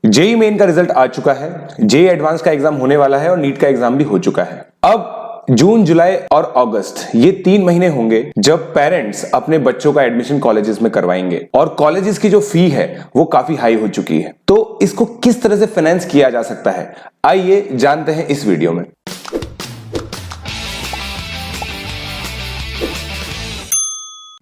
JEE main का result आ चुका है, जेईई एडवांस का एग्जाम होने वाला है और नीट का एग्जाम भी हो चुका है। अब जून, जुलाई और अगस्त ये 3 महीने होंगे जब पेरेंट्स अपने बच्चों का एडमिशन कॉलेजेस में करवाएंगे और कॉलेजेस की जो फी है वो काफी हाई हो चुकी है। तो इसको किस तरह से फाइनेंस किया जा सकता है, आइए जानते हैं इस वीडियो में।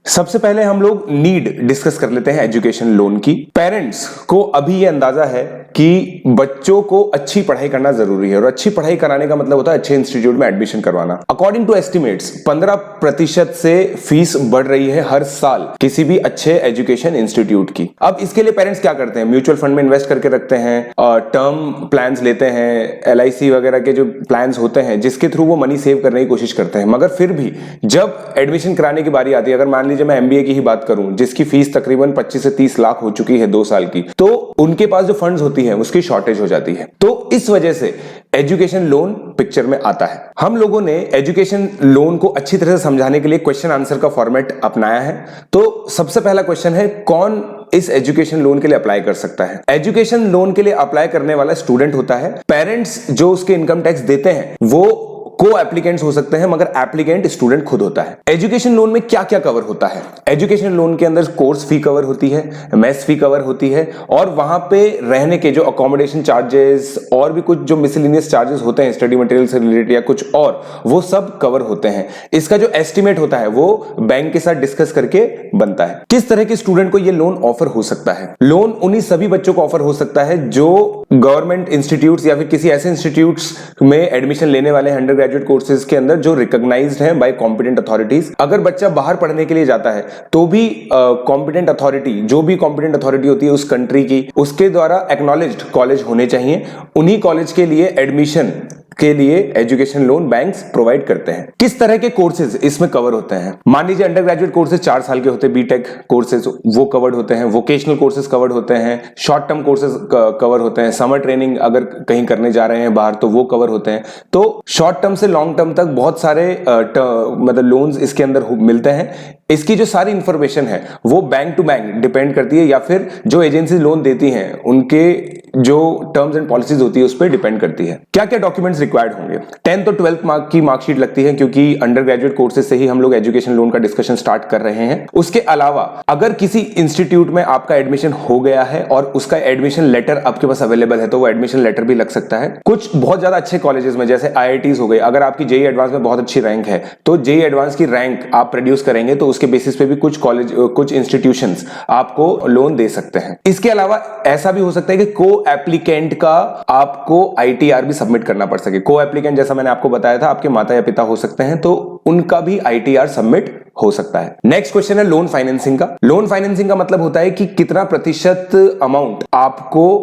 सबसे पहले हम लोग नीड डिस्कस कर लेते हैं एजुकेशन लोन की। पेरेंट्स को अभी ये अंदाजा है कि बच्चों को अच्छी पढ़ाई करना जरूरी है और अच्छी पढ़ाई कराने का मतलब होता है अच्छे इंस्टीट्यूट में एडमिशन करवाना। अकॉर्डिंग टू एस्टिमेट्स 15% से फीस बढ़ रही है हर साल किसी भी अच्छे एजुकेशन इंस्टीट्यूट की। अब इसके लिए पेरेंट्स क्या करते हैं, म्यूचुअल फंड में इन्वेस्ट करके रखते हैं, टर्म प्लान्स लेते हैं, LIC वगैरह के जो प्लान्स होते हैं जिसके थ्रू वो मनी सेव करने की कोशिश करते हैं। मगर फिर भी जब एडमिशन कराने की बारी आती है, अगर मान लीजिए मैं MBA की ही बात करूं जिसकी फीस तकरीबन 25 से 30 लाख हो चुकी है 2 साल की, तो उनके पास जो फंड्स होती है उसकी शॉर्टेज हो जाती है। तो इस वजह से एजुकेशन लोन पिक्चर में आता है। हम लोगों ने एजुकेशन लोन को अच्छी तरह से समझाने के लिए क्वेश्चन आंसर का फॉर्मेट अपनाया है। तो सबसे पहला क्वेश्चन है, कौन इस एजुकेशन लोन के लिए अप्लाई कर सकता है? एजुकेशन लोन के लिए अप्लाई करने वाला स्टूडेंट होता है। पेरेंट्स जो उसके इनकम टैक्स देते हैं वो को एप्लीकेंट्स हो सकते हैं, मगर एप्लीकेंट स्टूडेंट खुद होता है। एजुकेशन लोन में क्या क्या कवर होता है? एजुकेशन लोन के अंदर कोर्स फी कवर होती है, मेस फी कवर होती है और वहां पे रहने के जो अकोमोडेशन चार्जेस और भी कुछ जो मिसलेनियस चार्जेस होते हैं स्टडी मटेरियल से रिलेटेड या कुछ और, वो सब कवर होते हैं। इसका जो एस्टिमेट होता है वो बैंक के साथ डिस्कस करके बनता है। किस तरह के स्टूडेंट को ये लोन ऑफर हो सकता है? लोन उन्हीं सभी बच्चों को ऑफर हो सकता है जो गवर्नमेंट इंस्टीट्यूट्स या फिर किसी ऐसे इंस्टीट्यूट्स में एडमिशन लेने वाले अंडर ग्रेजुएट कोर्सेज के अंदर जो रिकॉग्नाइज्ड हैं बाय कॉम्पिटेंट अथॉरिटीज। अगर बच्चा बाहर पढ़ने के लिए जाता है तो भी कॉम्पिटेंट अथॉरिटी, जो भी कॉम्पिटेंट अथॉरिटी होती है उस कंट्री की, उसके द्वारा एक्नॉलेज्ड कॉलेज होने चाहिए। उन्हीं कॉलेज के लिए एडमिशन के लिए एजुकेशन लोन बैंक्स प्रोवाइड करते हैं। किस तरह के कोर्सेज इसमें कवर होते हैं? मान लीजिए अंडर ग्रेजुएट कोर्सेज 4 साल के होते हैं, बीटेक कोर्सेज वो कवर्ड होते हैं, वोकेशनल कोर्सेज कवर्ड होते हैं, शॉर्ट टर्म कोर्सेज कवर होते हैं, समर ट्रेनिंग अगर कहीं करने जा रहे हैं बाहर तो वो कवर होते हैं। तो शॉर्ट टर्म से लॉन्ग टर्म तक बहुत सारे मतलब लोन्स इसके अंदर मिलते हैं। इसकी जो सारी इंफॉर्मेशन है वो बैंक टू बैंक डिपेंड करती है या फिर जो एजेंसी लोन देती हैं उनके जो टर्म्स एंड पॉलिसीज होती है उस पर डिपेंड करती है। क्या क्या डॉक्यूमेंट्स रिक्वायर्ड होंगे? 10th और 12th मार्क की मार्कशीट लगती है क्योंकि अंडर ग्रेजुएट कोर्सेज से ही हम लोग एजुकेशन लोन का डिस्कशन स्टार्ट कर रहे हैं। उसके अलावा अगर किसी इंस्टीट्यूट में आपका एडमिशन हो गया है और उसका एडमिशन लेटर आपके पास अवेलेबल है तो वो एडमिशन लेटर भी लग सकता है। कुछ बहुत ज्यादा अच्छे कॉलेजेस में जैसे IITs हो गए, अगर आपकी जेईई एडवांस में बहुत अच्छी रैंक है तो जेईई एडवांस की रैंक आप प्रोड्यूस करेंगे तो उसके बेसिस पे भी कुछ कॉलेज, कुछ इंस्टीट्यूशंस आपको लोन दे सकते हैं। इसके अलावा ऐसा भी हो सकता है कि को एप्लीकेंट का आपको ITR भी सबमिट करना पड़ सके। को एप्लीकेंट जैसा मैंने आपको बताया था आपके माता या पिता हो सकते हैं, तो उनका भी ITR सबमिट हो सकता है। नेक्स्ट क्वेश्चन है लोन फाइनेंसिंग का। लोन फाइनेंसिंग का मतलब होता है कि कितना प्रतिशत अमाउंट आपको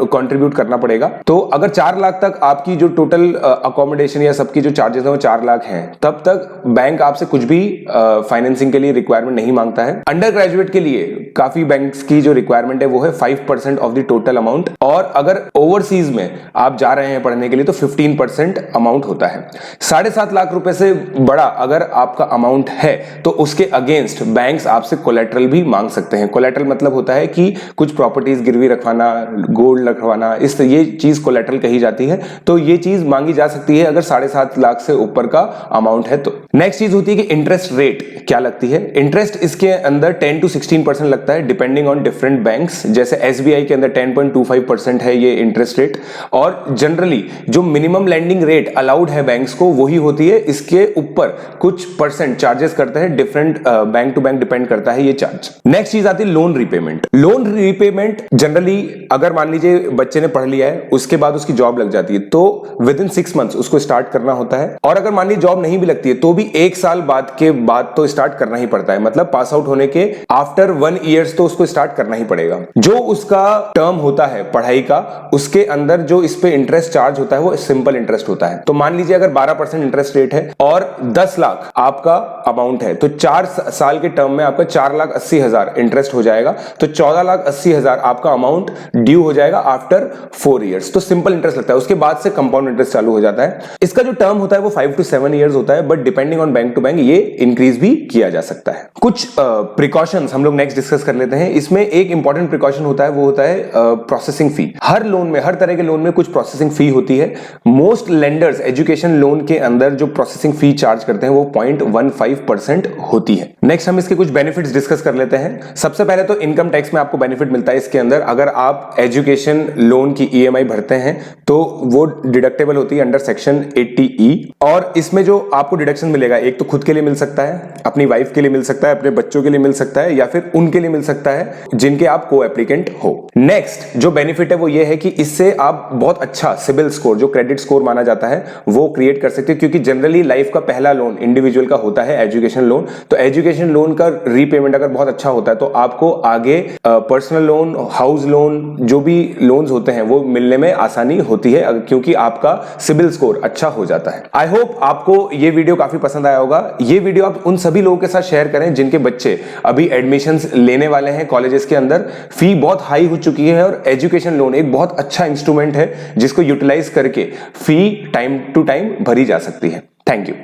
कंट्रीब्यूट करना पड़ेगा। तो अगर 4 लाख तक आपकी जो टोटल अकोमोडेशन या सबकी जो चार्जेस है वो 4 लाख हैं, तब तक बैंक आपसे कुछ भी फाइनेंसिंग के लिए रिक्वायरमेंट नहीं मांगता है। अंडर ग्रेजुएट के लिए काफी बैंक्स की जो रिक्वायरमेंट है वो है 5% ऑफ द टोटल अमाउंट, और अगर ओवरसीज में आप जा रहे हैं पढ़ने के लिए तो 15% अमाउंट होता है। 7.5 लाख रुपए से बड़ा अगर आपका अमाउंट है तो उसके अगेंस्ट बैंक्स आपसे कोलेटरल भी मांग सकते हैं। कोलेटरल मतलब होता है कि कुछ प्रॉपर्टीज गिरवी रखवाना, गोल्ड रखवाना, इस ये चीज कोलेटरल कही जाती है। तो ये चीज मांगी जा सकती है अगर 7.5 लाख से ऊपर का अमाउंट है तो। नेक्स्ट चीज होती है कि इंटरेस्ट रेट क्या लगती है। इंटरेस्ट इसके अंदर 10 to 16% लगता है डिपेंडिंग ऑन डिफरेंट बैंक्स। जैसे SBI के अंदर 10.25% है ये इंटरेस्ट रेट, और जनरली जो मिनिमम लैंडिंग रेट अलाउड है बैंक्स को वही होती है। इसके ऊपर कुछ परसेंट चार्जेस करते हैं, different bank to bank depend करता है ये चार्ज। नेक्स्ट चीज आती है loan repayment. Loan repayment generally अगर मान लीजिए बच्चे ने पढ़ लिया है उसके बाद उसकी जॉब लग जाती है तो विद इन 6 मंथ्स उसको स्टार्ट करना होता है, और अगर मान लीजिए जॉब नहीं भी लगती है तो भी 1 साल बाद के बाद तो स्टार्ट करना ही पड़ता है। मतलब पास आउट होने के आफ्टर 1 ईयर्स तो उसको स्टार्ट करना ही पड़ेगा। जो उसका टर्म होता है पढ़ाई का उसके अंदर जो इस पे इंटरेस्ट चार्ज होता है वो सिंपल इंटरेस्ट होता है। तो मान लीजिए अगर 12% इंटरेस्ट रेट है और 10 लाख आपका अमाउंट है तो 4 साल के टर्म में आपका 4,80,000 इंटरेस्ट हो जाएगा, तो 14,80,000 आपका अमाउंट ड्यू हो जाएगा आफ्टर 4 इयर्स। तो सिंपल इंटरेस्ट लगता है, उसके बाद से कंपाउंड इंटरेस्ट चालू हो जाता है। इसका जो टर्म होता है वो 5 to 7 इयर्स होता है, but depending depending on bank to bank ये इंक्रीज भी किया जा सकता है। कुछ प्रिकॉशंस हम लोग नेक्स्ट डिस्कस कर लेते हैं। इसमें एक इंपॉर्टेंट प्रिकॉशन होता है, वो होता है प्रोसेसिंग फी। हर लोन में, हर तरह के लोन में कुछ प्रोसेसिंग फी होती है। मोस्ट लेंडर्स एजुकेशन लोन के अंदर जो प्रोसेसिंग फी चार्ज करते हैं वो 0.15% होती है। नेक्स्ट हम इसके कुछ बेनिफिट्स डिस्कस कर लेते हैं। सबसे पहले तो इनकम टैक्स में आपको बेनिफिट मिलता है इसके अंदर। अगर आप एजुकेशन लोन की ईएमआई भरते हैं तो वो डिडक्टेबल होती है अंडर सेक्शन 80E। और इसमें जो आपको डिडक्शन मिलेगा, एक तो खुद के लिए मिल सकता है, अपनी वाइफ के लिए मिल सकता है, अपने बच्चों के लिए मिल सकता है, या फिर उनके लिए मिल सकता है जिनके आप को एप्लीकेंट हो। नेक्स्ट जो बेनिफिट है वो ये है कि इससे आप बहुत अच्छा सिबिल स्कोर, जो क्रेडिट स्कोर माना जाता है, वो क्रिएट कर सकते हैं। क्योंकि जनरली लाइफ का पहला लोन इंडिविजुअल का होता है एजुकेशन लोन। तो एजुकेशन लोन का रीपेमेंट अगर बहुत अच्छा होता है तो आपको आगे पर्सनल लोन, हाउस लोन, जो भी लोन्स होते हैं वो मिलने में आसानी होती है, क्योंकि आपका सिबिल स्कोर अच्छा हो जाता है। आई होप आपको ये वीडियो काफी पसंद आया होगा। ये वीडियो आप उन सभी लोगों के साथ शेयर करें जिनके बच्चे अभी एडमिशंस लेने वाले हैं कॉलेजेस के अंदर। फी बहुत हाई हो चुकी है और एजुकेशन लोन एक बहुत अच्छा इंस्ट्रूमेंट है जिसको यूटिलाइज करके फी टाइम टू टाइम भरी जा सकती है। Thank you.